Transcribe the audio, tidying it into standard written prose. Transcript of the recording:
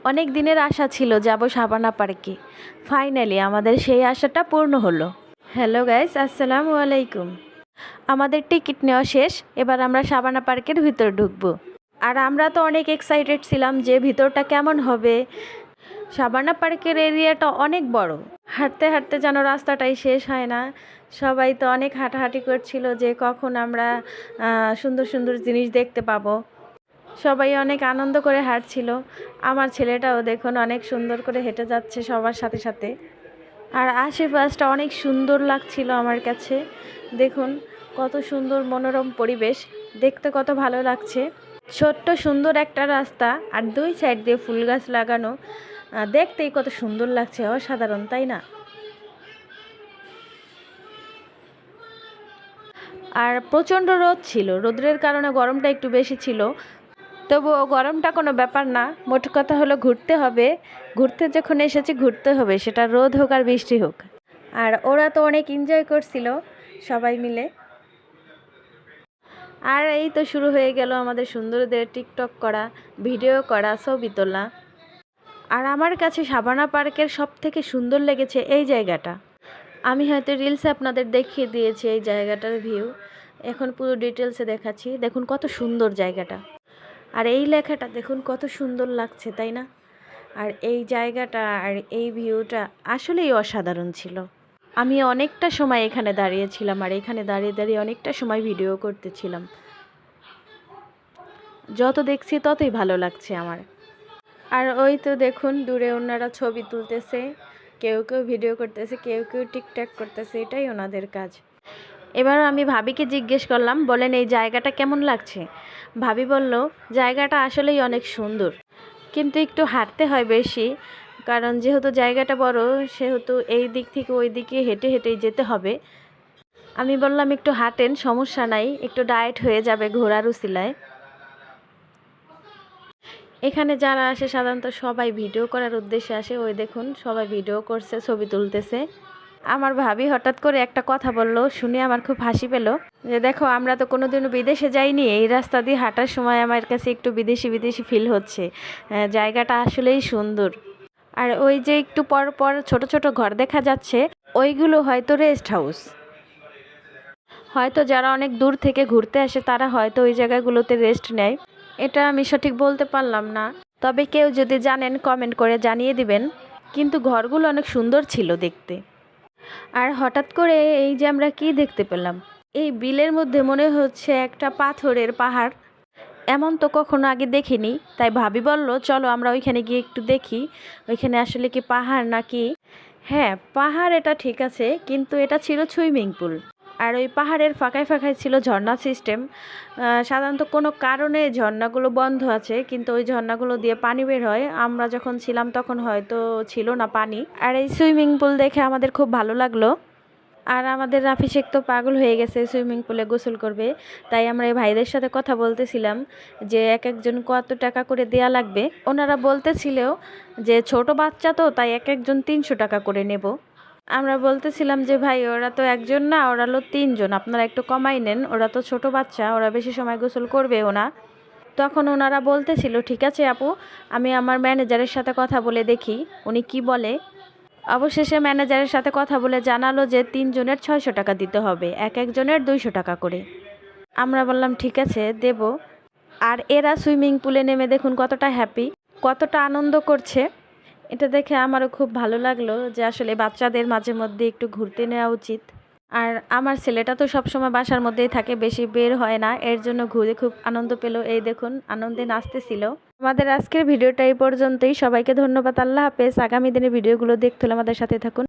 অনেক দিনের আশা ছিল যাব শাবানা পার্কে। ফাইনালি আমাদের সেই আশাটা পূর্ণ হলো। হ্যালো গাইস, আসসালামু আলাইকুম। আমাদের টিকিট নেওয়া শেষ, এবার আমরা শাবানা পার্কের ভিতর ঢুকবো। আর আমরা তো অনেক এক্সাইটেড ছিলাম যে ভিতরটা কেমন হবে। শাবানা পার্কের এরিয়াটা অনেক বড়, হাঁটতে হাঁটতে যেন রাস্তাটাই শেষ হয় না। সবাই তো অনেক হাঁটাহাঁটি করছিল যে কখন আমরা সুন্দর সুন্দর জিনিস দেখতে পাবো। সবাই অনেক আনন্দ করে হাঁটছিল। আমার ছেলেটাও দেখুন অনেক সুন্দর করে হেঁটে যাচ্ছে সবার সাথে সাথে। আর আশেপাশটা অনেক সুন্দর লাগছিল আমার কাছে। দেখুন কত সুন্দর মনোরম পরিবেশ, দেখতে কত ভালো লাগছে। ছোট্ট সুন্দর একটা রাস্তা আর দুই সাইড দিয়ে ফুল গাছ লাগানো, দেখতেই কত সুন্দর লাগছে, অসাধারণ তাই না? আর প্রচণ্ড রোদ ছিল, রোদের কারণে গরমটা একটু বেশি ছিল। তবুও গরমটা কোনো ব্যাপার না, মোট কথা হলো ঘুরতে হবে। ঘুরতে যখন এসেছি ঘুরতে হবে, সেটা রোদ হোক আর বৃষ্টি হোক। আর ওরা তো অনেক এনজয় করছিল সবাই মিলে। আর এই তো শুরু হয়ে গেল আমাদের সুন্দরদের টিকটক করা, ভিডিও করা, ছবি তোলা। আর আমার কাছে শাবানা পার্কের সব থেকে সুন্দর লেগেছে এই জায়গাটা। আমি হয়তো রিলসে আপনাদের দেখিয়ে দিয়েছি এই জায়গাটার ভিউ, এখন পুরো ডিটেলসে দেখাচ্ছি। দেখুন কত সুন্দর জায়গাটা, আর এই লেখাটা দেখুন কত সুন্দর লাগছে তাই না? আর এই জায়গাটা আর এই ভিউটা আসলেই অসাধারণ ছিল। আমি অনেকটা সময় এখানে দাঁড়িয়েছিলাম, আর এখানে দাঁড়িয়ে দাঁড়িয়ে অনেকটা সময় ভিডিও করতেছিলাম। যত দেখছি ততই ভালো লাগছে আমার। আর ওই তো দেখুন দূরে ওনারা ছবি তুলতেছে, কেউ কেউ ভিডিও করতেছে, কেউ কেউ টিকটক করতেছে, এটাই ওনাদের কাজ। এবার আমি ভাবিকে জিজ্ঞেস করলাম, বলেন এই জায়গাটা কেমন লাগছে? ভাবি বলল জায়গাটা আসলেই অনেক সুন্দর, কিন্তু একটু হাঁটতে হয় বেশি, কারণ যেহেতু জায়গাটা বড় সেহেতু এই দিক থেকে ওই দিকে হেঁটে হেঁটেই যেতে হবে। আমি বললাম একটু হাঁটেন, সমস্যা নাই, একটু ডায়েট হয়ে যাবে ঘোরার উছিলায়। এখানে যারা আসে সাধারণত সবাই ভিডিও করার উদ্দেশ্যে আসে। ওই দেখুন সবাই ভিডিও করছে, ছবি তুলতেছে। আমার ভাবি হঠাৎ করে একটা কথা বলল, শুনে আমার খুব হাসি পেল, যে দেখো আমরা তো কোনোদিনও বিদেশে যাইনি, এই রাস্তা দিয়ে হাঁটার সময় আমার কাছে একটু বিদেশি বিদেশি ফিল হচ্ছে। জায়গাটা আসলেই সুন্দর। আর ওই যে একটু পর পর ছোট ছোট ঘর দেখা যাচ্ছে, ওইগুলো হয়তো রেস্ট হাউস। হয়তো যারা অনেক দূর থেকে ঘুরতে আসে তারা হয়তো ওই জায়গাগুলোতে রেস্ট নেয়, এটা আমি সঠিক বলতে পারলাম না। তবে কেউ যদি জানেন কমেন্ট করে জানিয়ে দিবেন। কিন্তু ঘরগুলো অনেক সুন্দর ছিল দেখতে। আর হঠাৎ করে এই যে আমরা কি দেখতে পেলাম, এই বিলের মধ্যে মনে হচ্ছে একটা পাথরের পাহাড়। এমন তো কখনো আগে দেখিনি, তাই ভাবি বলল চলো আমরা ওইখানে গিয়ে একটু দেখি ওইখানে আসলে কি পাহাড় নাকি। হ্যাঁ পাহাড়, এটা ঠিক আছে, কিন্তু এটা ছিল সুইমিং পুল। আর ওই পাহাড়ের ফাঁকায় ফাঁকায় ছিল ঝর্ণা সিস্টেম। সাধারণত কোনো কারণে ঝর্ণাগুলো বন্ধ আছে, কিন্তু ওই ঝর্ণাগুলো দিয়ে পানি বের হয়। আমরা যখন ছিলাম তখন হয়তো ছিল না পানি। আর এই সুইমিং পুল দেখে আমাদের খুব ভালো লাগলো। আর আমাদের রাফি শেখ তো পাগল হয়ে গেছে সুইমিং পুলে গোসল করবে। তাই আমরা এই ভাইদের সাথে কথা বলতেছিলাম যে এক একজন কত টাকা করে দেয়া লাগবে। ওনারা বলতেছিল যে ছোট বাচ্চা তো, তাই এক একজন 300 টাকা করে নেব। আমরা বলতেছিলাম যে ভাই ওরা তো একজন না, ওরা হলো 3 জন, আপনারা একটু কমাই নেন, ওরা তো ছোট বাচ্চা, ওরা বেশি সময় গোসল করবেও না। তখন ওনারা বলতেছিল ঠিক আছে আপু, আমি আমার ম্যানেজারের সাথে কথা বলে দেখি উনি কি বলে। অবশেষে ম্যানেজারের সাথে কথা বলে জানালো যে 3 জনের 600 টাকা দিতে হবে, এক একজনের 200 টাকা করে। আমরা বললাম ঠিক আছে দেব। আর এরা সুইমিং পুলে নেমে দেখুন কতটা হ্যাপি, কতটা আনন্দ করছে। এটা দেখে আমারও খুব ভালো লাগলো যে আসলে বাচ্চাদের মাঝে মধ্যে একটু ঘুরতে নেওয়া উচিত। আর আমার ছেলেটা তো সবসময় বাসার মধ্যেই থাকে, বেশি বের হয় না, এর জন্য ঘুরে খুব আনন্দ পেল। এই দেখুন আনন্দে নাচতেছিল। আমাদের আজকের ভিডিওটা এই পর্যন্তই। সবাইকে ধন্যবাদ, আল্লাহ হাফেজ। আগামী দিনের ভিডিওগুলো দেখতে হলে আমাদের সাথে থাকুন।